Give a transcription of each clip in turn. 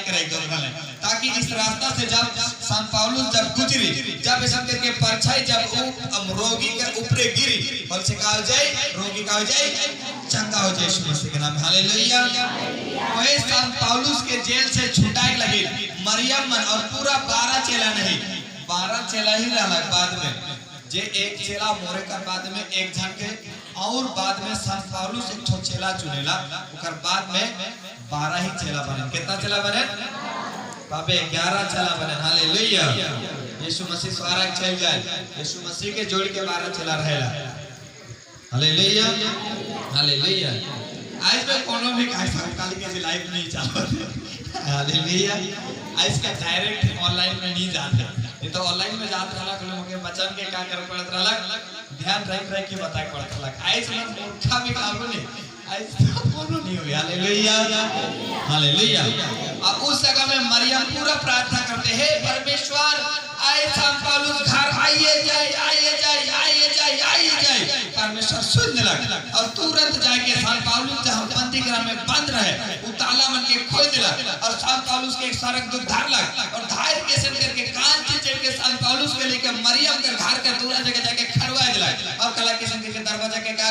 के रख दो ताकि इस रास्ता से जब सान पौलुस जब गुजरी, जब ऐसा करके परछाई जब रोगी के ऊपर गिरी, बोल से का हो जाए, रोगी का हो जाए, चंगा हो जाए यीशु मसीह के नाम। हालेलुया। वही सान पौलुस के जेल से छुटाई लगी मरियम मन, और पूरा 12 चेला नहीं, 12 चेला ही रहा बाद में, जे एक चेला मोरे का बाद में एक जन के, और बाद में सान पौलुस एक ठो चेला चुनेला, उकर बाद में 12 ही चेला बने। कितना चेला बने बाबे? 11 चेला बने। हालेलुया। यीशु मसीह स्वर्ग चल जाए, यीशु मसीह के जोड़ के 12 चेला रहेला। Hallelujah hallelujah. आज पे कोनो भी काली के लाइव नहीं चलत। हालेलुया। आज का डायरेक्ट ऑनलाइन में नहीं जाते, ये तो ऑनलाइन में जात रहला लोग के बचन के का कर पड़त रहला, ध्यान रख के बताए पड़त रहला। आज मन मूर्खा भी काम नहीं, आज तो कोनो नहीं हुई। Hallelujah hallelujah. और उस जगह में मरियम पूरा प्रार्थना करते हैं, परमेश्वर आए सान पौलुस घर आइए जाए, आइए जाए, आइए जाए, आइए जाए। परमेश्वर सुनने लगा और तुरंत जाके सान पौलुस जहां बंदी गृह में बंद रहे वो ताला मन के खोल दिला, और सान पौलुस के एक सरक दूत धार लग, और धार के सन करके कान चिर के सान पौलुस के लेके मरियम के घर के दूसरा जगह जाके खड़वा दिला, और कला के सन के दरवाजा के का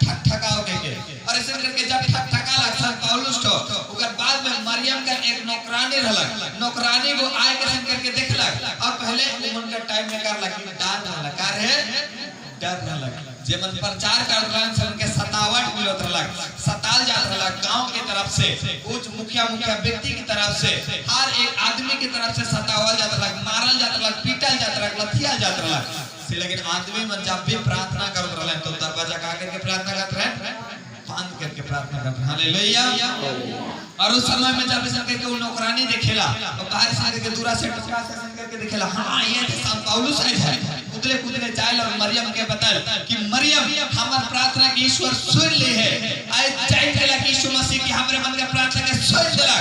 ठक ठकाओ के, और ऐसे करके जब ठक ठका लग सान पौलुस तो ओकर बाद में मरियम का एक नौकरानी रहलक, नौकरानी को आए के सन करके देखलक, और पहले उमन के टाइम में कर लगी डर रहलक, कार है डर रहलक, जे मन प्रचार कर रहलन सन के सतावट मिलत रहलक, सताल जात रहलक गांव के तरफ से, कुछ मुखिया व्यक्ति की तरफ से, हर एक आदमी की तरफ से सतावल जात रहलक, मारल जात रहलक, पीटल जात रहलक, लथिया जात रहलक से। लेकिन आदमी मन जब भी प्रार्थना करत रहलन तो दरवाजा का करके प्रार्थना करत रहे, बंद करके प्रार्थना करत। हालेलुया। और उस समय में जब सन के वो नौकरानी देखेला, और बाहर से के दूरा से टपका से सन करके देखेला, हां ये सान पौलुस है, कुदरे कुदरे जाए और मरियम के बताए कि मरियम हमार प्रार्थना की ईश्वर सुन ले है, आए जाए केला कि यीशु मसीह की हमरे मन के प्रार्थना के सुन देला,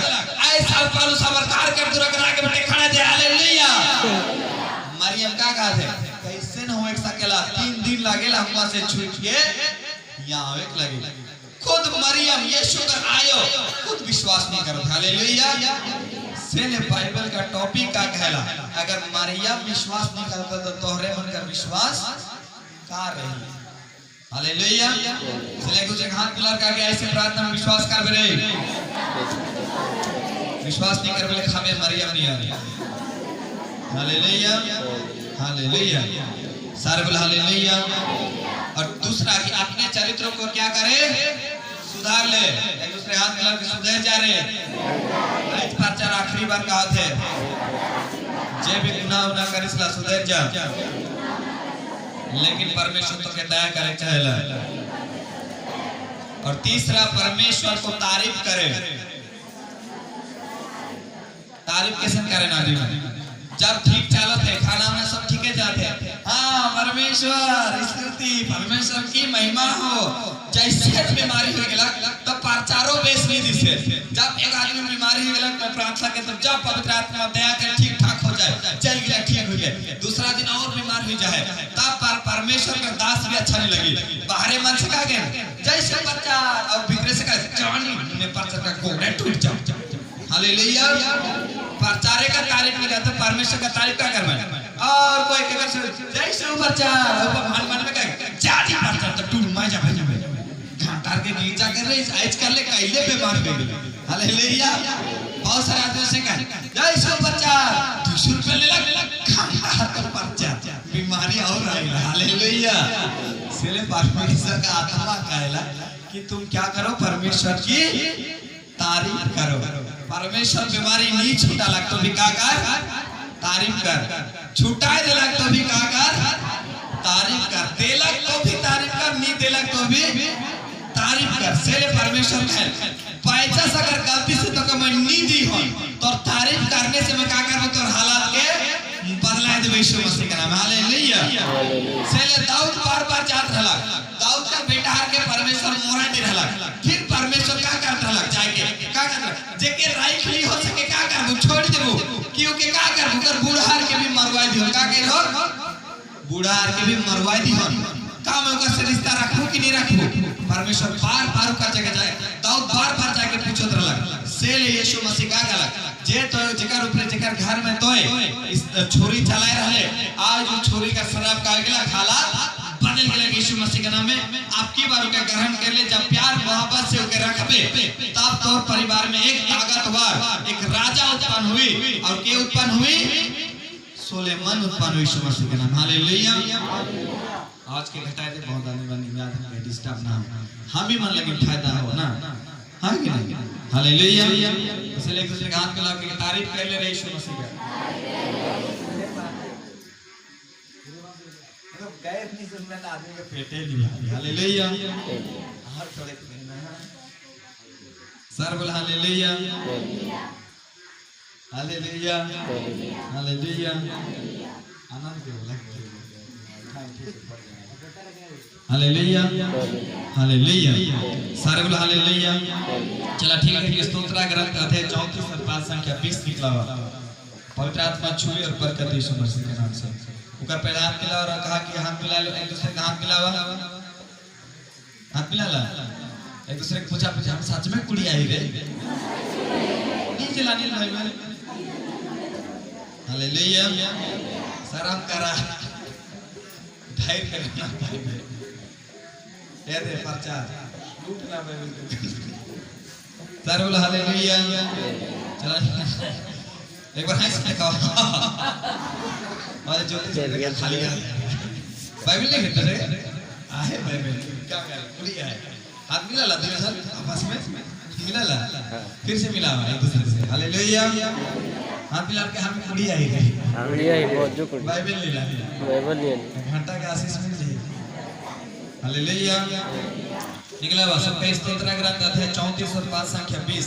आए सान पौलुस हमार घर के दूरा करा के बैठे खड़ा दे। हालेलुया। मरियम का कहा थे कैसे न हो एक सकेला, 3 दिन लागेला हुआ से छूट के यहां आवे लगे। खुद मरियम यीशु कर आयो, खुद विश्वास नहीं करत। हालेलुया। सेले बाइबल का टॉपिक का कहला, अगर मरियम विश्वास नहीं करता तो तोहरे मन का विश्वास का रही। हालेलुया। सेले कुछ हाथ मिला के ऐसे प्रार्थना में विश्वास कर बे, विश्वास नहीं कर बे खामे मरियम नहीं आ रही। Hallelujah hallelujah. सारे बोल हालेलुया। और दूसरा कि अपने चरित्रों को क्या करे, सुधार ले। एक दूसरे हाथ मिला के सुधर जा रहे। आज प्रचार आखिरी बार कहा थे, जे भी गुनाह ना करिसला सुधर जा, लेकिन परमेश्वर तो के दया करे चाहेला। और तीसरा परमेश्वर को तारीफ करे। तारीफ कैसे करे ना जी, जब ठीक चलत है, खाना में सब ठीक है जाते हैं, हाँ परमेश्वर स्तुति, परमेश्वर की महिमा हो। जैसे बीमारी हो गया तब प्रचारो बेस नहीं दिसे, जब एक आदमी बीमारी हो गया तो प्रार्थना के तब जब पवित्र आत्मा दया कर ठीक ठाक हो जाए, चल गया ठीक हो गया, दूसरा दिन और बीमार हो जाए, तब परमेश्वर का दास भी अच्छा नहीं लगी। बाहरे मन से कहा गया जैसे प्रचार, और भीतर से कहा जानी में प्रचार का कोड़े टूट जाओ। हालेलुया। प्रचारे का तारीफ नहीं करते, परमेश्वर का तारीफ क्या करना। और कोई कहकर से जैसे प्रचार मान मान में कहे जाती प्रचार तो टूट मा जा भाई घाटार के नीचा कर रहे आज कर ले कैले पे मार गए। हालेलुया। बहुत सारे आदमी से कहे जैसे प्रचार 200 रुपए ले लग घाटार का प्रचार, बीमारी और आई। हालेलुया। इसलिए परमेश्वर का आत्मा कहला कि तुम क्या करो, परमेश्वर की तारीफ करो। परमेश्वर बीमारी नहीं छूटा लग तो भी का कर तारीफ कर, छुटाए देलक तो भी का कर तारीफ कर, देलक तो भी तारीफ कर, नहीं देलक तो भी तारीफ कर। सेले परमेश्वर है पैसा से अगर गलती से तो मैं नहीं दी हो तो तारीफ करने से मैं क्या करबो, तोर हालात के बदला देबे यीशु मसीह के नाम। हालेलुया। सेले दाऊद बार-बार जात रहला, दाऊद का बेटा हर के परमेश्वर मोरा दे रहला, फिर परमेश्वर का करत रहला जाके का कर जेके राइट नहीं हो सके का करबो, छोड़ देबो, क्योंकि का करबो कर बूढ़ा के भी मरवा दियो, का के हो बूढ़ा के भी मरवा दियो। काम है उसका रिश्ता रखूं कि नहीं रखूं। परमेश्वर बार बार का जगह जाए, दाऊद बार बार जाके पूछत रहलक से ले यीशु मसीह का गलक जे तो जेकर ऊपर जेकर घर में तोय इस छोरी चलाए रहले, आज वो छोरी का शराब का गला खाला बदल गया यीशु मसीह के नाम में। आपकी बार का ग्रहण कर ले, जब प्यार मोहब्बत से उके रखबे तब तोर परिवार में एक ताकतवर एक राजा उत्पन्न हुई। और के उत्पन्न हुई? सुलेमान उत्पन्न हुई यीशु मसीह के नाम। हालेलुया। आज के घटाए दे बहुत आने वाली याद है, डिस्टर्ब ना हो, हम भी मन लगे फायदा हो ना, हां कि नहीं? हालेलुया। इसलिए एक दूसरे के हाथ मिला के तारीफ कर ले रहे यीशु मसीह का। मतलब गए नहीं सुनने ना आदमी के पेटे नहीं। हालेलुया। हर थोड़े सर बोल हालेलुया, हालेलुया, हालेलुया। आनंद के बोला हालेलुया, हालेलुया। सारे बोल हालेलुया। चला ठीक है। स्तोत्र ग्रंथ अध्याय 34 और पाठ संख्या 20 निकला हुआ। पवित्र आत्मा छुए और बरकत यीशु मसीह के नाम से। ऊपर पहले हाथ मिला और कहा कि हाथ मिला लो, एक दूसरे का हाथ मिलावा, हाथ मिला ला। एक दूसरे को पूछा हम सच में कुड़ी आई रे नहीं जलानी भाई मेरे। हालेलुया। शर्म करा धैर्य करना भाई मेरे, ये दे पर्चा लूटना भाई। सर बोला हालेलुया। चला एक बार हंस के कहो और ज्योतिष खाली है बाइबल नहीं कहते रे आहे बाइबल क्या कर पूरी है। हाथ मिला ला दोनों साथ आपस में मिला ला, फिर से मिला एक दूसरे से। हालेलुया। हाथ मिला के हम पूरी आई गई, पूरी आई बहुत जो बाइबल ले ला, बाइबल ले घंटा के आशीष मिल जाए। हालेलुया। निकला हुआ सबका स्तोत्र ग्रंथ अध्याय 34 और पाठ संख्या 20।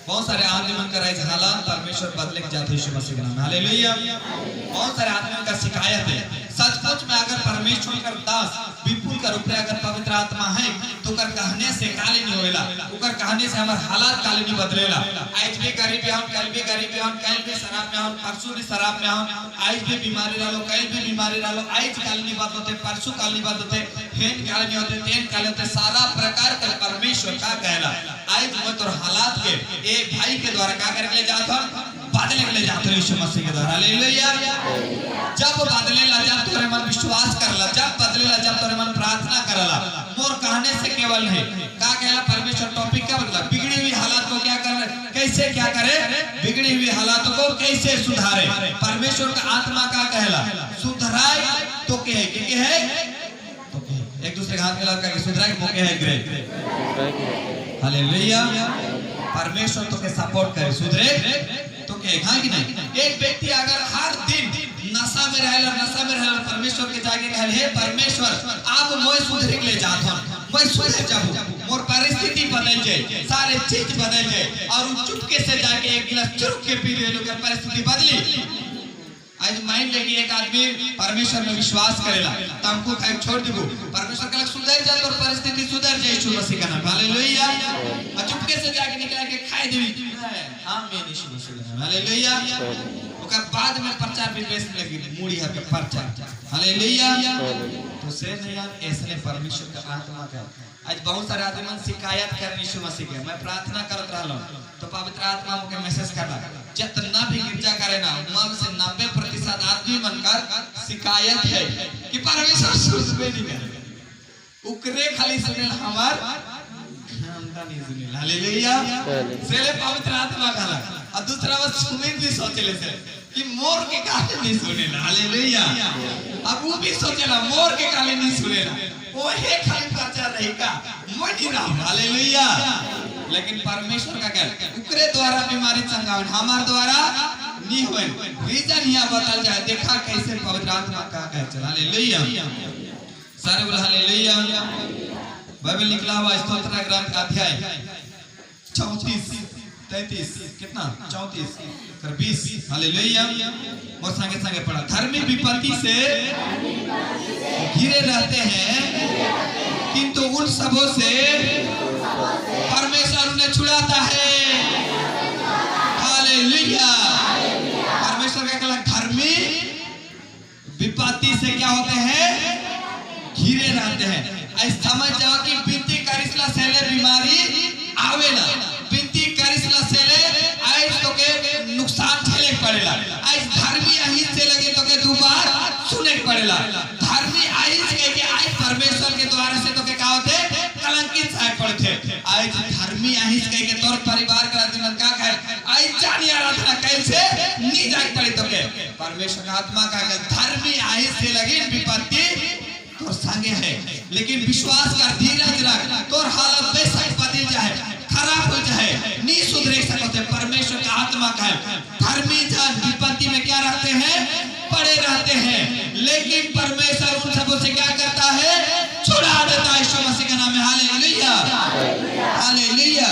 बहुत सारे आदमी मन का राइज हालात परमेश्वर बदले के जाते यीशु मसीह के नाम। हालेलुया। बहुत सारे आदमी का शिकायत है। सचमुच में अगर परमेश्वर का दास विपुल का रूप में अगर पवित्र आत्मा है तो कर कहने से काले नहीं होएला, उकर कहने से हमार हालात काले नहीं बदलेला। आज भी गरीबी हम, कल भी गरीबी हम, कल भी शराब में हम, परसों भी शराब में हम, आज भी बीमारी डालो, कल भी बीमारी डालो, आज काल नहीं बात होते, परसों काल नहीं बात होते, हेन काल नहीं होते, तेन काल होते, सारा प्रकार का परमेश्वर का कहला। आज मत और हालात के एक भाई के द्वारा क्या करके ले जाता बदले के ले जाते यीशु मसीह के द्वारा। हालेलुया। जब बदले ला, जब तोरे मन विश्वास करला, जब बदले ला, जब तोरे मन प्रार्थना करला, मोर कहने से केवल नहीं का कहला परमेश्वर टॉपिक क्या बदला, बिगड़ी हुई हालात को क्या करे, कैसे क्या करे, बिगड़ी हुई हालातों को कैसे सुधारे। परमेश्वर का आत्मा का कहला सुधराए तो के है एक दूसरे के हाथ मिला के सुधराए मौके है ग्रे। हालेलुया। परमेश्वर तो के सपोर्ट करे, सुधरे तो के हां कि नहीं। एक व्यक्ति अगर हर दिन नशा में रहेला, नशा में रहेला, परमेश्वर के जाके कहल हे परमेश्वर अब मैं सुधरे के ले जात हूं, मैं सुधर जाऊं, मोर परिस्थिति बदल जाए, सारे चीज बदल जाए, और चुपके से जाके एक गिलास चुरुक के पी ले लो, परिस्थिति बदली। आज माइंड लेके एक आदमी परमेश्वर में विश्वास करेला तो हमको खाए छोड़ देबो, परमेश्वर का सुधर जाए और परिस्थिति सुधर जाए यीशु मसीह का नाम। हालेलुया। और चुपके से जाके निकला के खाए देवी आमीन यीशु मसीह का नाम। हालेलुया। ओकर बाद में प्रचार भी बेस लगी मूड़ी है के प्रचार। हालेलुया। तो से नहीं यार ऐसे परमेश्वर का आत्मा का आज बहुत सारे आदमी मन शिकायत करने यीशु मसीह के। मैं प्रार्थना करत रहलो तो पवित्र आत्मा मुके मैसेज करला जितना भी गिरजा करे ना उनमें से 90% आदमी मन का शिकायत है कि परमेश्वर सुनबे नहीं करे, उकरे खाली सुनेल हमार हमका नहीं सुनेल। हालेलुया। सेले पवित्र आत्मा कहला और दूसरा बात सुमित भी सोचले से कि मोर के काहे नहीं सुनेला। हालेलुया। अब वो भी सोचेला मोर के काहे नहीं सुनेला, वो है खाली प्रचार रहेगा मोटी ना। हालेलुया। लेकिन परमेश्वर का कहल उकरे द्वारा बीमारी चंगावन हमार द्वारा नहीं होए। रीजन यहां बताल जाए, देखा कैसे पवित्र आत्मा का कह चला। हालेलुया। सारे बोल हालेलुया। बाइबल निकला हुआ स्तोत्र ग्रंथ अध्याय 34 33 कितना 34 कर 20। हालेलुया। और संगे संगे पढ़ा, धर्मी विपत्ति से घिरे रहते हैं किंतु उन सबों से परमेश्वर उन्हें छुड़ाता है। हालेलुया। परमेश्वर का कहला धर्मी विपत्ति से क्या होते हैं, घिरे रहते आई समझ जाओ कि बिनती करिसला सेले बीमारी आवे ना, बिनती करिसला सेले आई तो के नुकसान झेले पड़ेला, आई धर्मी आई से लगे तो के दो बार सुने पड़ेला, धर्मी आई के आई परमेश्वर के द्वारा से तो के का होते कलंकित साय पड़ते, आई धर्मी आई के तौर परिवार का दिन का है आई जानी आराधना कैसे नी जाग पड़ी तो के परमेश्वर का आत्मा का धर्मी आई से लगी विपत्ति तो संगे है, लेकिन विश्वास का धीरज रख, तोर हालत बेशक बदल जाए, खराब हो जाए, नहीं सुधरे सकते, परमेश्वर का आत्मा का है। धर्मी जन विपत्ति में क्या रहते हैं, पड़े रहते हैं, लेकिन परमेश्वर उन सबों से क्या करता है, छुड़ा देता है यीशु मसीह के नाम में। Hallelujah hallelujah.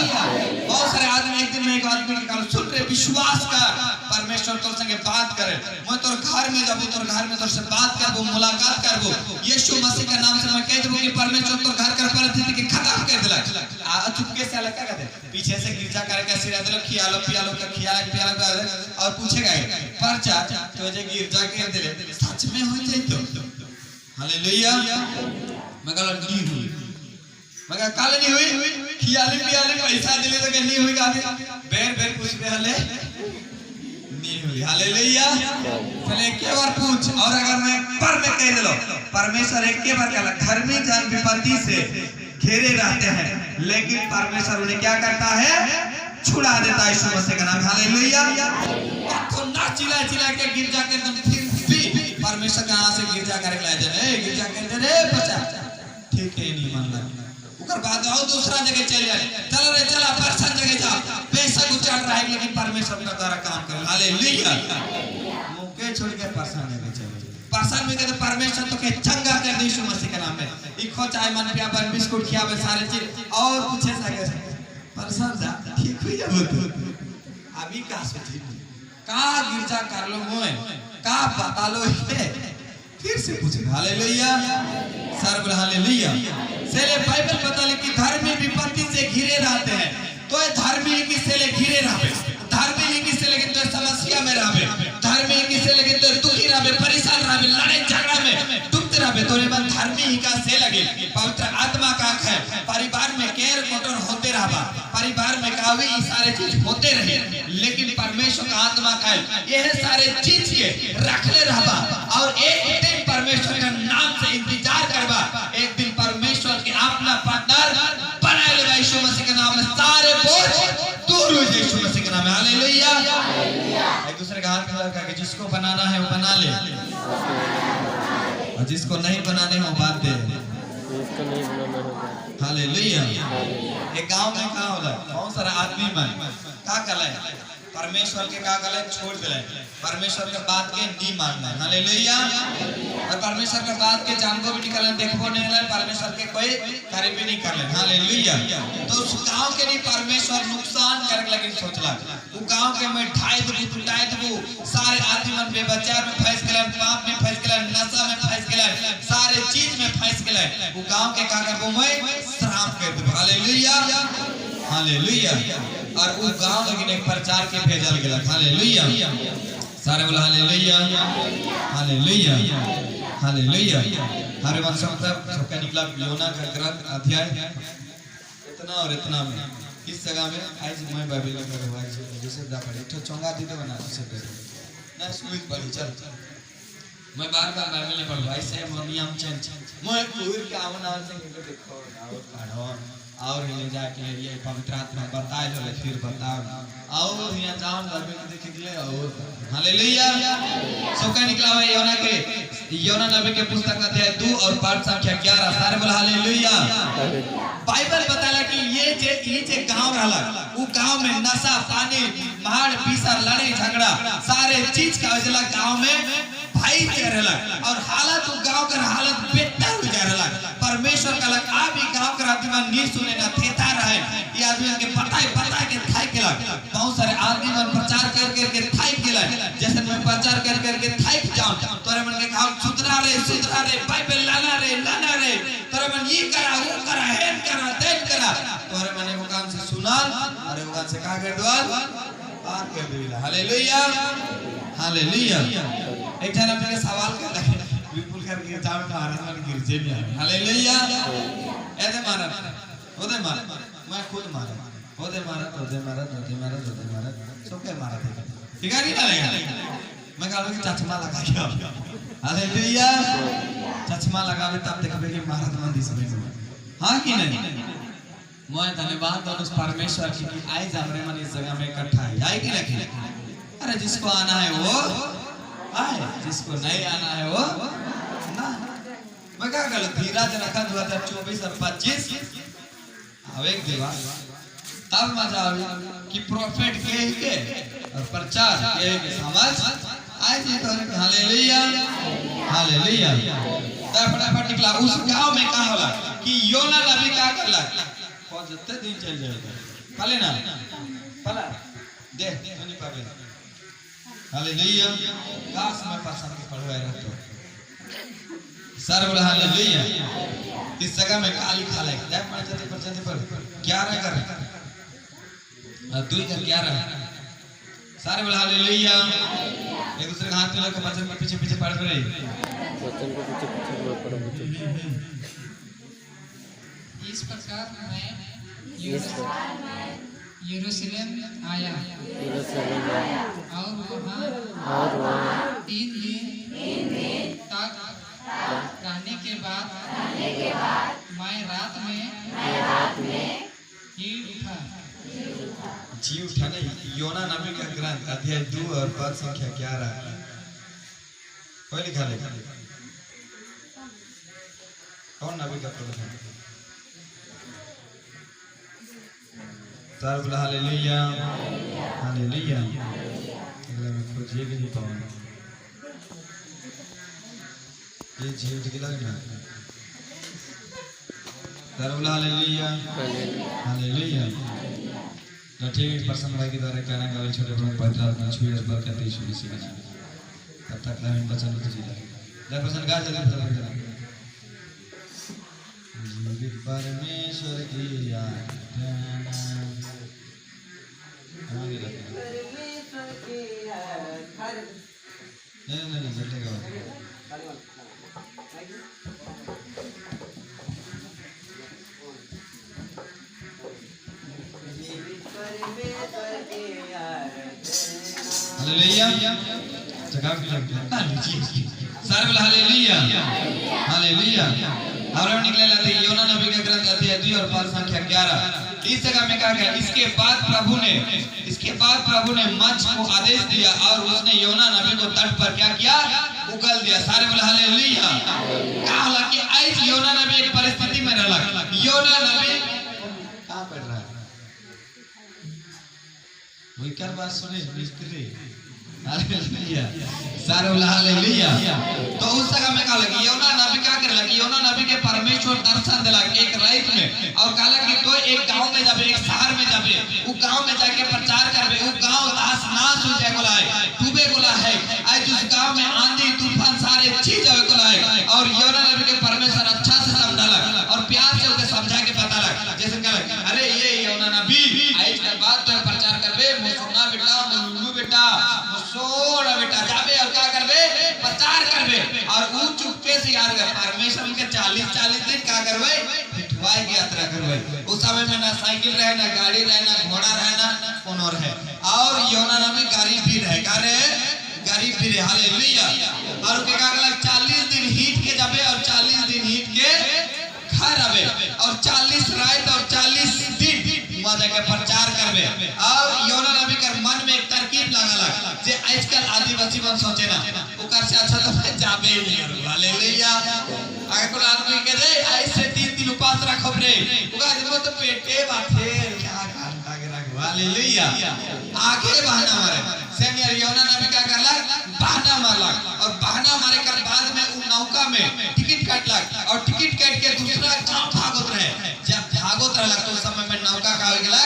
बहुत सारे आदमी एक दिन में एक आदमी के कारण सुन रहे विश्वास का परमेश्वर तोर संगे बात करे, मैं तोर घर में जाबो, तोर घर में तोर से बात करबो, मुलाकात करबो, यीशु मसीह के नाम से मैं कह देबो कि परमेश्वर तोर घर का परिस्थिति के खत्म कर देला। आ चुपके से अलग क्या कहते, पीछे से गिरजा करके सिरा देलो, खियालो पियालो का खियाला और पूछेगा परचा तो जे गिरजा के देले सच में हो जाए तो हालेलुया। मैं कहला नहीं हुई, मैं कहा काले नहीं हुई, खियाले पियाले पैसा दिले तो नहीं हुई, का बेर बेर पूछ पे हले नहीं हुई। हालेलुया। पहले एक बार पूछ, और अगर मैं पर में कह देलो परमेश्वर एक बार कहला धर्मी जन विपत्ति से घेरे रहते हैं, लेकिन परमेश्वर उन्हें क्या करता है, छुड़ा देता है यीशु मसीह का नाम। हालेलुया। तो ना चिल्ला चिल्ला के गिरजा के एकदम फिर भी परमेश्वर का नाम से गिरजा करे लाए जाए, गिरजा कहते रे बच्चा ठीक है नहीं मान रहा, उकर बाद आओ दूसरा जगह चले जाए, चलो रे चला परसन जगह जा, पैसा गुचार रहा है, लेकिन परमेश्वर का द्वारा काम करे। हालेलुया। मुके छोड़ के परसन जगह चले, परसन में कहते परमेश्वर तो के चंगा कर दे यीशु मसीह के नाम में, इखो चाय मन पिया बन बिस्कुट खियावे सारे चीज और पूछे सके परसन जा ठीक हुई जब तो अभी का सोची का गिरजा कर लो मोए का बता लो है, फिर से पूछे। हालेलुया सर्व हालेलुया। सेले बाइबल बता ले कि धर्मी विपत्ति से घिरे रहते हैं, तो धर्मी की सेले घिरे रहबे, धर्मी की सेले के तो समस्या में रहबे, धर्मी की सेले के तो दुखी रहबे, परेशान रहबे, लड़ाई झगड़ा में डूबते रहबे, तोरे मन धर्मी का से लगे पवित्र आत्मा का है, परिवार में केयर कोटर होते रहबा, परिवार में कावी सारे चीज होते रहे, लेकिन परमेश्वर का आत्मा का है यह सारे चीज के रखले रहबा, और एक दिन परमेश्वर का नाम से इंतजार करबा, एक दिन परमेश्वर के अपना पार्टनर बना लेगा यीशु मसीह के नाम में, सारे बोझ दूर हो जाए यीशु मसीह के नाम में। हालेलुया। एक दूसरे का हाथ में करके जिसको बनाना है वो बना ले, और जिसको नहीं बनाने हो बात दे। हालेलुया। एक गांव में कहा होला बहुत सारा आदमी मन का कला परमेश्वर के का कला छोड़ दिला, परमेश्वर के बात के नहीं मानना। हालेलुया। और परमेश्वर के बात के जान को भी निकलना, देखो नहीं ले, परमेश्वर के कोई कार्य भी नहीं कर ले। हालेलुया। तो उस गांव के लिए परमेश्वर नुकसान करे लगे सोचला, वो गांव के में ढाई दबू टुटाई दबू, सारे आदमी मन बेबचार में फंस गेलन, पाप में फंस गेलन, नशा में फंस गेलन, सारे चीज में फंस गेलन, वो गांव के का करबो मैं श्राप कर देबो। Hallelujah hallelujah. और वो गांव लेकिन एक प्रचार के भेजल गेला। हालेलुया। सारे बोला हालेलुया हालेलुया हालेलुया। हर वंश मतलब सबका निकला योना का ग्रंथ अध्याय इतना और इतना में इस जगह में आज मैं बाइबल का भाई जैसे दा पढ़े तो चंगा दी तो बना से ना स्कूल पढ़ी चल मैं बार-बार बाइबल नहीं पढ़ भाई से नियम चेंज मैं पूर के आवना से देखो और पढ़ो और ले जाके ये पवित्र आत्मा बताए लो, फिर बताओ और यहाँ जाओ बाइबल देख के और हालेलुया। सो का निकला हुआ योना नबी के पुस्तक अध्याय 2 और पाठ संख्या 11। सारे बोल हालेलुया। बाइबल बताला कि ये जे गांव रहला, वो गांव में नशा पानी मार पीसा लड़ाई झगड़ा सारे चीज का वजला गांव में भाई रहला, और हालत गांव का हालत बेहतर हो जा रहला। परमेश्वर का लग आ भी गांव का आदमी नी सुने ना थेता रहे, ये आदमी के पता के थाई केला, बहुत सारे आदमी मन प्रचार कर के थाई केला, जैसे मैं प्रचार कर के थाई जाऊं तोरे मन के कहा सुधरा रे बाइबल लाना रे तोरे मन ये करा वो करा हेन करा तेन करा, तोरे मन वो काम से सुना और वो काम से का कर दवाल पार कर देला। Hallelujah hallelujah. एक जन अपने सवाल कर लगे विपुल कर के जाओ महाराज मन गिरजे में। हालेलुया। ऐसे मारा ओदे मारा मैं खुद मारा ओदे मारा सब के मारा ठीक है नहीं ना मैं कहा कि चश्मा लगा दिया हालेलुया चश्मा लगावे तब देखबे कि महाराज मंदिर सब हां कि नहीं मैं धन्यवाद और उस परमेश्वर की कि आज हमरे मन इस जगह में इकट्ठा है आए कि नहीं अरे जिसको आना है वो आए जिसको नहीं आना है वो ना मैं क्या कर धीरज रखा 2024 और 25 आवे देवा तब मजा आवे कि प्रॉफिट के और प्रचार के समझ आज ये तो हालेलुया हालेलुया तब फटाफट निकला उस गांव में क्या होला कि योना नबी क्या करला और जत्ते दिन चल जाएगा पले ना पला दे नहीं पावे हालेलुया काश मैं पासा के पढ़वाए रहतो सर बोला हालेलुया इस जगह में काली खा ले देख पर चलते पर 11 कर 2 का 11 सारे बोला हालेलुया एक दूसरे का हाथ में लेकर वचन के पीछे पीछे पढ़ रहे वचन के पीछे पढ़ो इस प्रकार मैं यरूशलेम आया और वहाँ 3 दिन तक रहने के बाद मैं रात में जी उठा नहीं योना नबी का ग्रंथ अध्याय 2 और पद संख्या 11 कोई लिखा ले कौन नबी का पद है बोला हालेलुया हालेलुया अगला मैं खोजिए भी नहीं पाऊंगा ये जीव दिखला ना बोला हालेलुया हालेलुया ठीक पर्सन भाई के द्वारा कहना गावे छोटे बड़ों पवित्र आत्मा छुई और बरकत यीशु मसीह का नाम तब तक हम वचन को जी ले पर्सन गा जल्दी जीवित परमेश्वर की आराधना आगे रखना नहीं बैठेगा हालेलुया जगह भी लगता है सारे बोला हालेलुया हालेलुया और हम निकले लाते योना नबी का ग्रंथ अध्याय 2 और पद संख्या 11 इस जगह में कहा गया इसके बाद प्रभु ने मच्छ को आदेश दिया और उसने योना नबी को तट पर क्या किया उगल दिया सारे बोले हालेलुया क्या होला कि आज योना नबी एक परिस्थिति में रहला योना नबी कहां पड़ रहा है वही कर बात सुने मिस्त्री हालेलुया सारे बोले हालेलुया तो उस जगह में कहा लगी योना नबी क्या करे लगी योना नबी के परमेश्वर दर्शन दिला एक रात में और कहा कि तो एक गांव में जाबे एक शहर में जाबे वो गांव में जाके प्रचार करबे वो गांव नाश नाश हो जाए बोला है डूबे बोला है आज उस गांव में आंधी तूफान सारे चीज आवे बोला है और योना नबी के परमेश्वर अच्छा से समझाला और प्यार से उसे समझा के बताला जैसे कहा अरे ये योना नबी आज के बाद तो प्रचार करबे मुसोना बेटा मुल्लू बेटा मुसोड़ा बेटा जाबे और क्या करबे प्रचार करबे और वो चुपके से याद कर परमेश्वर के 40 दिन क्या करबे पिठवाई की यात्रा करबे उस समय में ना साइकिल रहे ना गाड़ी रहे ना घोड़ा रहे ना कौन और है और योना नबी गरीब भी रहे गरीब भी रहे हालेलुया और के का लग 40 दिन हीट के जाबे और 40 दिन हीट के घर आवे और 40 रात और 40 दिन वहां जाके प्रचार करबे और योना नबी के मन में एक तरकीब लगाला जे आजकल आदिवासी बन सोचे ना ओकर से अच्छा तो जाबे ही हालेलुया अगर कोई आदमी के दे ऐसे 3 दिन उपास रखो रे ओका देखो तो पेटे बाथे क्या घंटा के रख हालेलुया आगे बहाना मारे सेनियर योना नबी क्या करला बहाना मारला और बहाना मारे कर बाद में उन नौका में टिकट काटला और टिकट काट के दूसरा गांव भागत रहे जब भागत रहला तो उस समय में नौका का हो गेला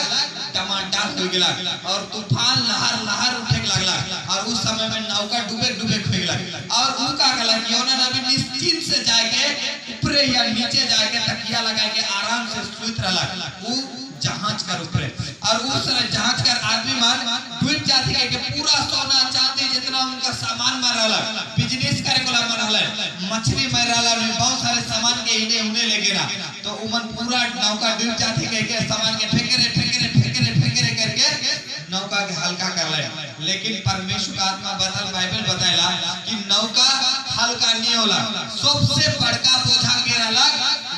टमाटर हो गेला और तूफान लहर लहर उठे लगला और उस समय में नौका डूबे डूबे हो गेला और ऊ का कहला कि योना नबी निश्चिंत से जाके ऊपर या नीचे जाके तकिया लगा के आराम से सुत रहला। ऊ जहाज कर ऊपर और उस जहाज कर आदमी मान डूब जाती है कि पूरा सोना चांदी जितना उनका सामान में रहला बिजनेस करे कोला मन रहला मछली में रहला में बहुत सारे सामान के इने उने लेके ना तो उमन पूरा नौका डूब जाती है के सामान के फेंकरे फेंकरे फेंकरे फेंकरे करके नौका के हल्का कर ले। लेकिन परमेश्वर का आत्मा बदल बाइबल बताएला कि नौका हल्का नहीं होला सबसे बड़का बोझा के रहला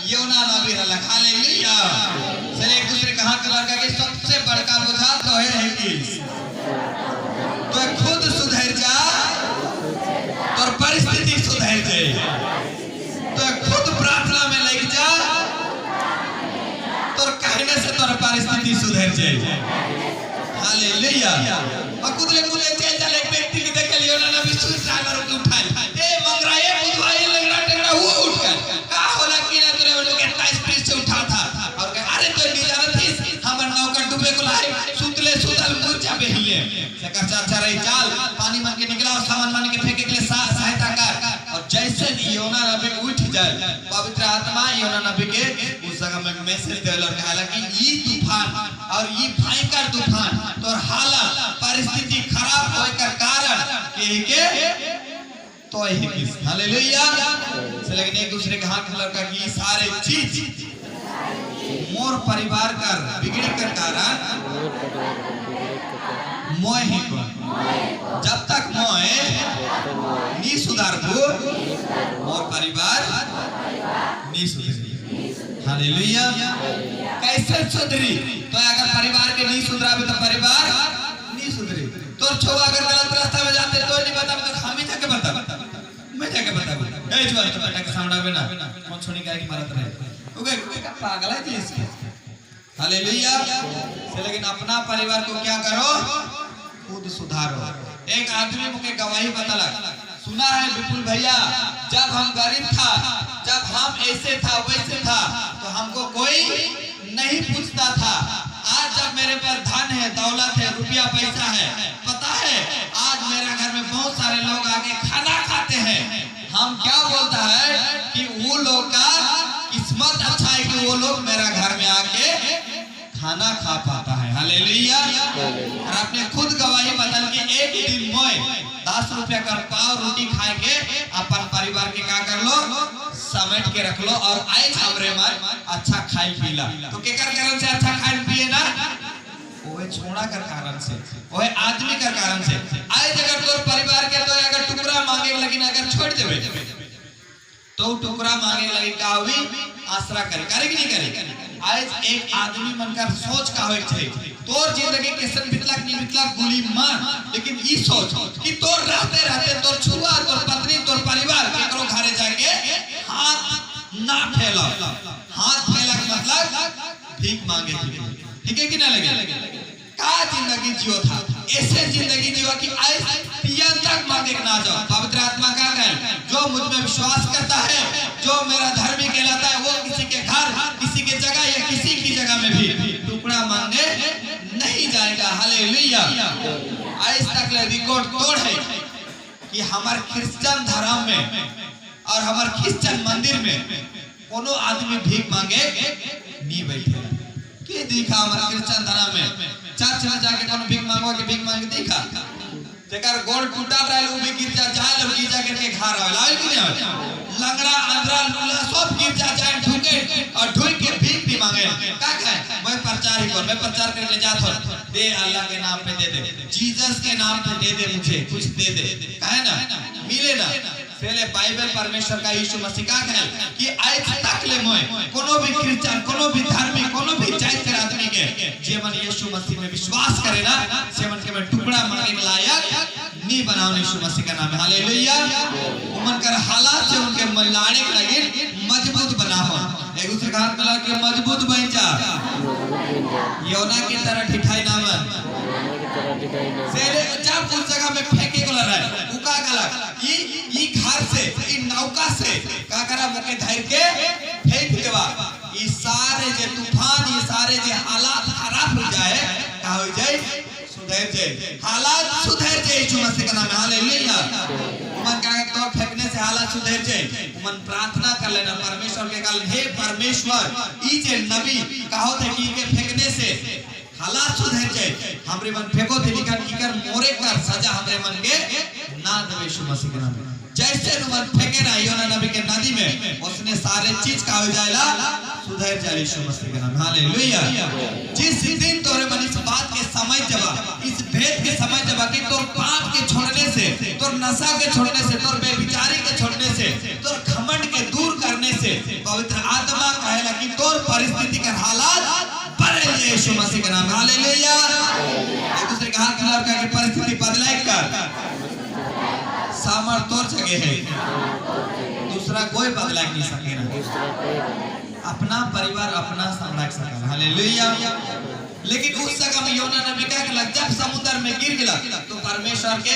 योना नबी रहला। हालेलुया। चलिए एक दूसरे कहा लड़का के सबसे बड़का बोझा तो है कि तो खुद सुधर जा और परिस्थिति सुधर जाए तो खुद प्रार्थना में लग जा तो कहने से तोर परिस्थिति सुधर जाए। हालेलुया। और कुदले कुदले चल चल एक व्यक्ति के देख लियो ना नबी सुसागर को उठाई ए मंगरा ए बुधवाई लगड़ा टेकड़ा वो उठ गया का होला कि ना तोरे लोग कितना स्पीड से उठा था और कह अरे तो नहीं जाना थी हमर नौका डूबे को लाए सुतले सुतल मूर्छा पे हिले सका चाचा रही चाल पानी मन के निकला और सामान मन के फेंके के लिए सहायता कर और जैसे योना नबी उठ जाए पवित्र आत्मा योना नबी के उस जगह में मैसेज देला और कहला कि ई तूफान और ई भयंकर तूफान तोर हालत परिस्थिति खराब होय का कारण के तो है किस। हालेलुया। से लेकिन एक दूसरे के हाथ में लड़का की सारे चीज मोर परिवार का बिगड़ी का कारण मोय ही को जब तक मोय नी सुधारबो मोर परिवार नी सुधरी। हालेलुया। कैसे सुधरी तो अगर परिवार के नहीं सुधराबे तो परिवार नहीं सुधरी। तोर छोवा अगर गलत रास्ता में जाते तो नहीं बता तो हम ही जाके बता मैं जाके बता ए जवान तो बेटा के सामने आवे ना कौन छोड़ी का की मारत रहे ओके का पागल है इसके। हालेलुया। से लेकिन अपना परिवार को क्या करो खुद सुधारो। एक आदमी मुझे गवाही बताला सुना है विपुल भैया जब हम गरीब था जब हम ऐसे था वैसे था तो हमको कोई नहीं पूछता था। आज जब मेरे पास धन है दौलत है रुपया पैसा है पता है आज मेरे घर में बहुत सारे लोग आके खाना खाते हैं। हम क्या बोलता है कि वो लोग का किस्मत अच्छा है कि वो लोग मेरा घर में आके खाना खा पाता है। हालेलुया। और आपने खुद गवाही बदल के एक दिन मोय 10 रुपया का पाव रोटी खाए के अपन परिवार के क्या कर लो समेट के रख लो और आए हमरे मार अच्छा खाई पीला तो केकर कारण से अच्छा खाई पिए ना ओए छोड़ा कर कारण से ओए आदमी कर कारण से आए अगर तोर परिवार के तो अगर टुकड़ा मांगे लेकिन अगर छोड़ देबे तो टुकड़ा मांगे लगे का हुई आसरा करे कि नहीं करे। आज एक आदमी मनकर सोच का होय छै तोर जिंदगी कैसन बितलक नहीं बितलक गोली मार लेकिन ई सोच कि तोर रहते रहते तोर छुआ तोर पत्नी तोर परिवार केकरो घरे जाके हाथ ना फैला हाथ फैला के मतलब भीख मांगे ठीक है कि ना लगे का जिंदगी जियो था ऐसे जिंदगी जियो कि आज पियन तक मांगे ना जाओ। पवित्र आत्मा का कहे जो मुझ में विश्वास करता है जो मेरा धर्मी कहलाता है वो किसी के घर किसी के जगह या किसी की जगह में भी टुकड़ा मांगने नहीं जाएगा। हालेलुया। आज तक रिकॉर्ड तोड़ है कि हमारे क्रिश्चियन धर्म में और हमारे क्रिश्चियन मंदिर में कोनो आदमी भीख मांगे नहीं बैठे के देखा हमारे क्रिश्चियन धर्म में चर्च में जाके कोनो भीख मांगवा के भीख मांगे देखा जेकर गोड़ टूटा रहल उ भी गिरजा जाए लोग गिरजा के घर आवेला है कि नहीं लंगड़ा अंधरा लूला सब गिरजा जाए ढुके और ढुक के भीख भी मांगे का कहे मैं प्रचार ही कर मैं प्रचार करके जात हूं दे अल्लाह के नाम पे दे दे जीसस के नाम पे दे दे मुझे कुछ दे दे कहे ना मिले ना पहले बाइबल परमेश्वर का यीशु मसीह का कहे कि आज तक ले मैं कोनो भी क्रिश्चियन कोनो भी धार्मिक कोनो भी जाति के आदमी के जीवन यीशु मसीह में विश्वास करे ना सेवन के में टुकड़ा मांगे के लायक नी बनाओ यीशु मसीह का नाम। हालेलुया। उमन कर हालात से उनके लाने के लगे मजबूत बनाओ एक दूसरे का हाथ मिला के मजबूत बन जा योना की तरह ठिठाई ना सेले जब उस जगह में फेंके को लड़ा उका गला ई घर से ई नौका से का करा मुके धैर के फेंक देवा ई सारे जे तूफान ये सारे जे हालात खराब हो जाए जाए सुधर जाए, हालात सुधर जाए यीशु मसीह के नाम में। हालेलुया। उमन का तो फेंकने से हालात सुधर जाए, उमन प्रार्थना कर लेना परमेश्वर के काल, हे परमेश्वर ई जे नबी कहो थे कि के फेंकने से हालात सुधर जाए, हमरे मन फेंको थे निकल की कर मोरे कर सजा हमरे मन के ना दे यीशु मसीह के नाम में। जैसे मन फेंके ना योना नबी के नदी में, उसने सारे चीज का हो जाएगा सुधर जाए यीशु मसीह के नाम। हालेलुया। जिस दिन तोरे मन इस बात के समझ जबा, इस भेद के समझ जबा कि तोर पाप के छोड़ने से, तोर नशा के छोड़ने से, तोर बेविचारी के छोड़ने से, तोर घमंड के दूर करने से पवित्र आत्मा कहेला कि तोर परिस्थिति के हालात बदल जाए यीशु मसीह के नाम। हालेलुया। एक दूसरे के हाथ मिला के परिस्थिति बदलाए कर सामर्थ तोर जगह है, दूसरा कोई बदला नहीं सकेगा, अपना परिवार अपना संभाल सकेगा। हालेलुया। लेकिन उस जगह में योना नबी का जब समुद्र में गिर गया तो परमेश्वर के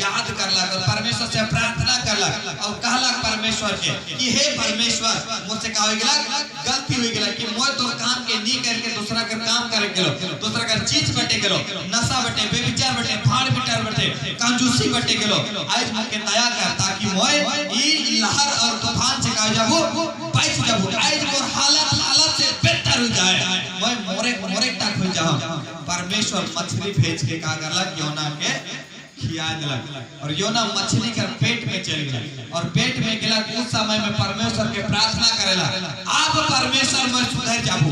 याद करला, परमेश्वर से प्रार्थना करला और कहला परमेश्वर के कि हे परमेश्वर मुझसे का हो गया गलती हो गया कि मैं तो काम के नहीं करके दूसरा के काम करे गेलो, दूसरा का चीज बटे गेलो, नशा बटे, बेविचार बटे, फाड़ बिटार बटे, कंजूसी बटे गेलो। आज मुझे दया कर ताकि मैं ई लहर और तूफान से का जाबो बच जाबो, आज मोर हालत से बेहतर हो जाए, मैं मोरे तक हो जाऊं। परमेश्वर मछली भेज के का करला योना के खिया दिलक और योना मछली के पेट में चल गया और पेट में गेला। उस समय में परमेश्वर के प्रार्थना करेला, आप परमेश्वर मैं सुधर जाबू,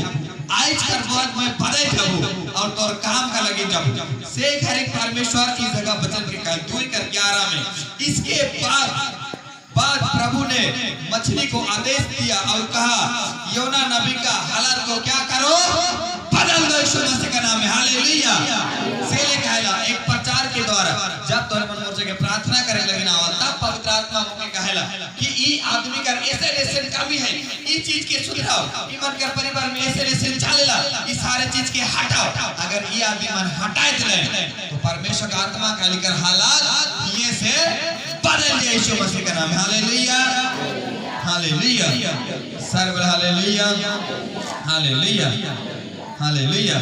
आज कर बाद मैं बदल जाबू और तोर काम का लगे जाबू से घरे परमेश्वर की जगह वचन के कल 2:11 में। इसके बाद प्रभु ने मछली को आदेश दिया और कहा योना नबी का हालत को क्या करो बदल दो यीशु मसीह का नाम है। हालेलुया। सेले कहला एक प्रचार के द्वारा जब तोर मन मोर्चे के प्रार्थना करे लगे ना तब पवित्र आत्मा मुझे कहला कि ई आदमी का ऐसे कमी है, ई चीज के सुधराओ, ई मन कर परिवार में ऐसे चलेला, ई सारे चीज के हटाओ। अगर ई आदमी मन हटाए दे तो परमेश्वर का आत्मा का लेकर हालात ये से बदल जाए यीशु मसीह का नाम है। हालेलुया। हालेलुया। सर्व हालेलुया। हालेलुया। हालेलुया।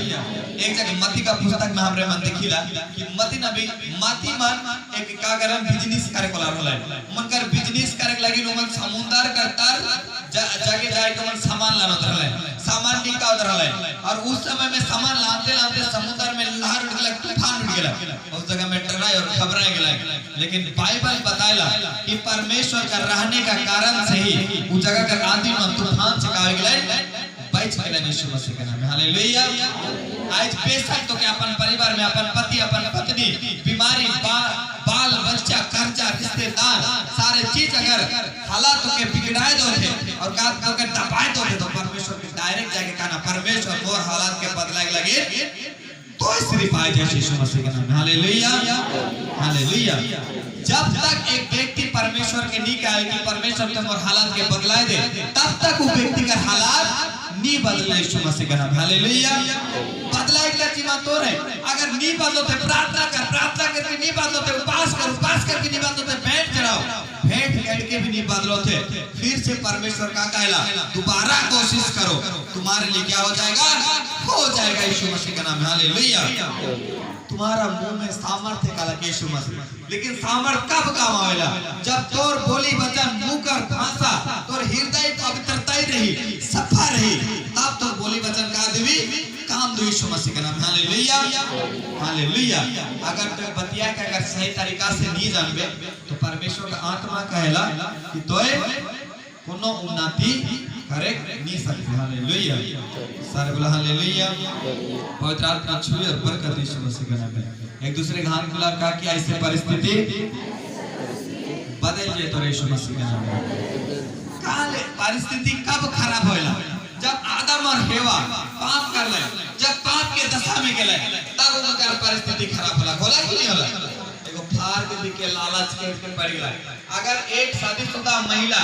एक जगह मती का पुस्तक में हमरे मन देखिला कि मती मन एक का करन बिजनेस करे कोला होला, मन कर बिजनेस करे लगी मन समुद्र का तर जगह जाए के मन सामान लानत रहले, सामान निका उधर रहले और उस समय में सामान लाते समुद्र में लहर उठ गया, तूफान उठ गया, उस जगह में डराए और घबराए गया। लेकिन बाइबल बताइला कि परमेश्वर का रहने का कारण से ही उस जगह का आदमी मन तूफान से कावे गया बच गया यीशु मसीह के नाम में। हालेलुया। आज बेशक तो क्या अपन परिवार में अपन पति अपन पत्नी बीमारी बाल बच्चा कर्जा रिश्तेदार सारे चीज अगर हालातों के बिगड़ाए दो थे और काम को के दबाए दो थे तो परमेश्वर के डायरेक्ट जाके कहना परमेश्वर मोर हालात के बदलाए लगे तो सिर्फ आए थे यीशु मसीह के नाम में। हालेलुया। हालेलुया। जब तक एक व्यक्ति परमेश्वर के नहीं कहे कि परमेश्वर तुम और हालात के बदलाए दे तब तक वो व्यक्ति का हालात नहीं बदले यीशु मसीह का नाम। हालेलुया। बदलाए का चीमा तो रहे अगर नहीं बदलो तो प्रार्थना करके नहीं बदलो तो उपास करके नहीं बदलो तो भेंट चढ़ाओ, भेंट करके भी नहीं बदलो थे फिर से परमेश्वर का कहला दोबारा कोशिश करो, तुम्हारे लिए क्या हो जाएगा यीशु मसीह का नाम। हालेलुया। तुम्हारा मुंह में सामर्थ्य का लगे यीशु मसीह, लेकिन सामर्थ कब काम आवेला जब तोर बोली वचन मुंह कर भाषा तोर हृदय पवित्रता रही सफा रही तब तोर बोली वचन का देवी काम दो यीशु मसीह का नाम। हालेलुया। हालेलुया। अगर तो बतिया के अगर सही तरीका से नहीं जानबे तो परमेश्वर का आत्मा कहेला कि तोय कोनो उन्नति करे नहीं सकते। हालेलुया। सारे बोला हालेलुया। पवित्र आत्मा छुए और बरकत यीशु मसीह का नाम में। एक दूसरे के हाथ मिला का कि ऐसे परिस्थिति बदल जाए तो यीशु मसीह का नाम में। काले परिस्थिति कब खराब होला जब आदम और हेवा पाप कर ले, जब पाप के दशा में गेले तब उनका परिस्थिति खराब होला कि नहीं होला। एगो फार के दिखे लालच के पड़ गया। अगर एक शादीशुदा महिला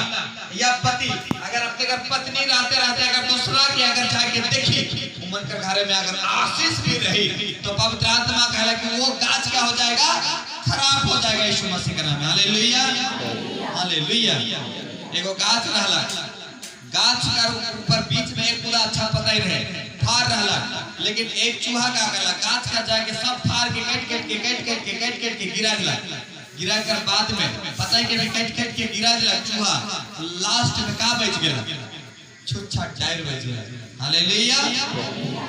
या पति अगर अपने घर पत्नी रहते अगर दूसरा की अगर जाके देखी उमन के घर में अगर आशीष भी रही तो पवित्र आत्मा कहला कि वो गाछ क्या हो जाएगा खराब हो जाएगा यीशु मसीह का नाम में। हालेलुया। हालेलुया। एगो गाछ रहला, गाछ का ऊपर बीच में एक पूरा अच्छा पता ही रहे फार रहला, लेकिन एक चूहा का गला गाछ का जाके सब फार के कट के गिरा दिला। गिरा कर बाद में पता है कि कट के गिरा दिला चूहा, लास्ट में का बच गया, छुच्छा टायर बच गया। हालेलुया।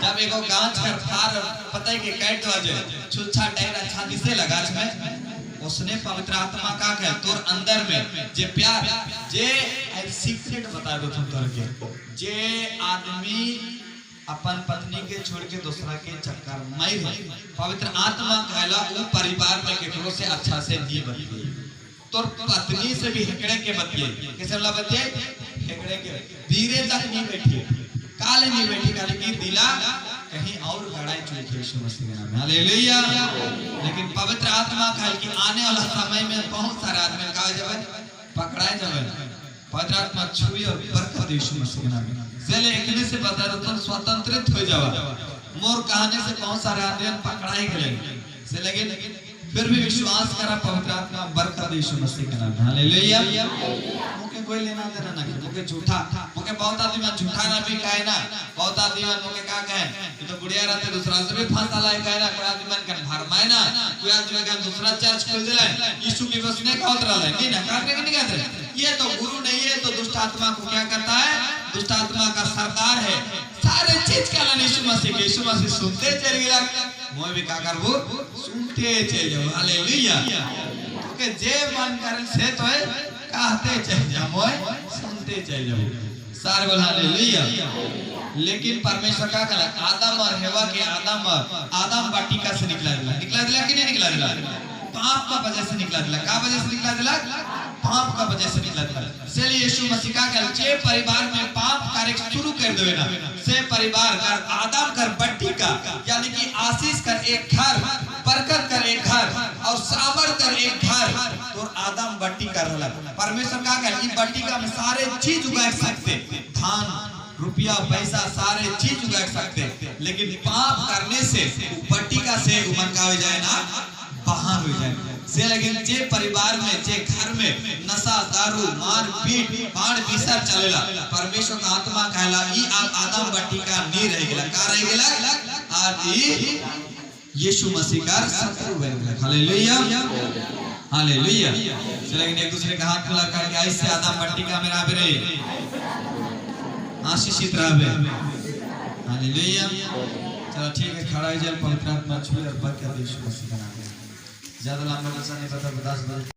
जब एगो गाछ कर फार पता है कि कट बजे छुच्छा टायर अच्छा दिसे लगा गाछ में, उसने पवित्र आत्मा का कह तोर अंदर में जे प्यार जे सीक्रेट बता दो तुम तोर के, जे आदमी अपन पत्नी के छोड़ के दूसरा के चक्कर में है, पवित्र आत्मा कहला वो परिवार में केकरो से अच्छा से नहीं बतिए, तोर पत्नी से भी हेकड़े के बतिए, कैसे वाला बतिए, हेकड़े के धीरे तक नहीं बैठिए, काले नहीं बैठी, काले की दिला कहीं और गड़ाई चुके यीशु मसीह के नाम में। हालेलुया। लेकिन पवित्र आत्मा कहे कि आने वाला समय में बहुत सारे आदमी का जब पकड़ाए जावे, पवित्र आत्मा छुई और बरकत यीशु मसीह के नाम में चले एकने से बता दो तुम स्वतंत्रित हो जाओ। मोर कहने से बहुत सारे आदमी पकड़ाए गए से, लेकिन फिर भी विश्वास करा पवित्र आत्मा बरकत यीशु मसीह के नाम में। हालेलुया। मुके कोई लेना देना ना, मुके झूठा, मुके बहुत आदमी झूठा ना भी कहे ना, बहुत आदमी मुके का कहे कि तो बुढ़िया रहते दूसरा से भी फंसा लाए कहे ना, कोई आदमी मन कर भरमाए ना, कोई आदमी का दूसरा चर्च खोल देला यीशु की बस ने कहत रहला नहीं ना, काटने के नहीं कहते, ये तो गुरु नहीं है, तो दुष्ट आत्मा को क्या करता है, दुष्ट आत्मा का सरदार है, सारे चीज का यीशु मसीह के, यीशु मसीह सुनते चल गया, मोय भी का करबो सुनते चल जाओ। हालेलुया। के जे मन करल से तो है कहते चल जाओ, मोय सुनते चल जाओ, सारे बोल हालेलुया। लेकिन परमेश्वर का कहला आदम और हवा के, आदम वाटिका से निकला दिला कि नहीं निकला दिला, पाप का वजह से निकला दिला, का वजह से निकला दिला, पाप का वजह से निकला दिला। इसलिए यीशु मसीह का कहला जे परिवार में पाप कार्य शुरू कर देवे ना, से परिवार का आदम कर बट्टी का, यानी कि आशीष कर एक घर, बरकत कर एक घर और सामर्थ कर एक घर, तो आदम बट्टी का रहला। परमेश्वर का कहला ई बट्टी का में सारे चीज उगा सकते, धान रुपया पैसा सारे चीज उगा सकते, लेकिन पाप करने से बट्टिका से उमन का हो जाए ना, बाहर हो जाए से। लेकिन जे परिवार में, जे घर में नशा दारू मार पीट बाढ़ बिसर चलेला, परमेश्वर का आत्मा कहला ई आदम बट्टिका नहीं रह गेला, का रह गेला, आज ई यीशु मसीह का शत्रु बन गेला। हालेलुया। हालेलुया। लेकिन एक दूसरे का हाथ मिला करके ऐसे आदम बट्टिका में रह रहे, आशीषित रहबे। हालेलुया। चलो ठीक है, खड़ा हो जाए, पवित्र आत्मा छुए और बरकत यीशु मसीह का नाम में। ज्यादा लंबा नहीं पता, बता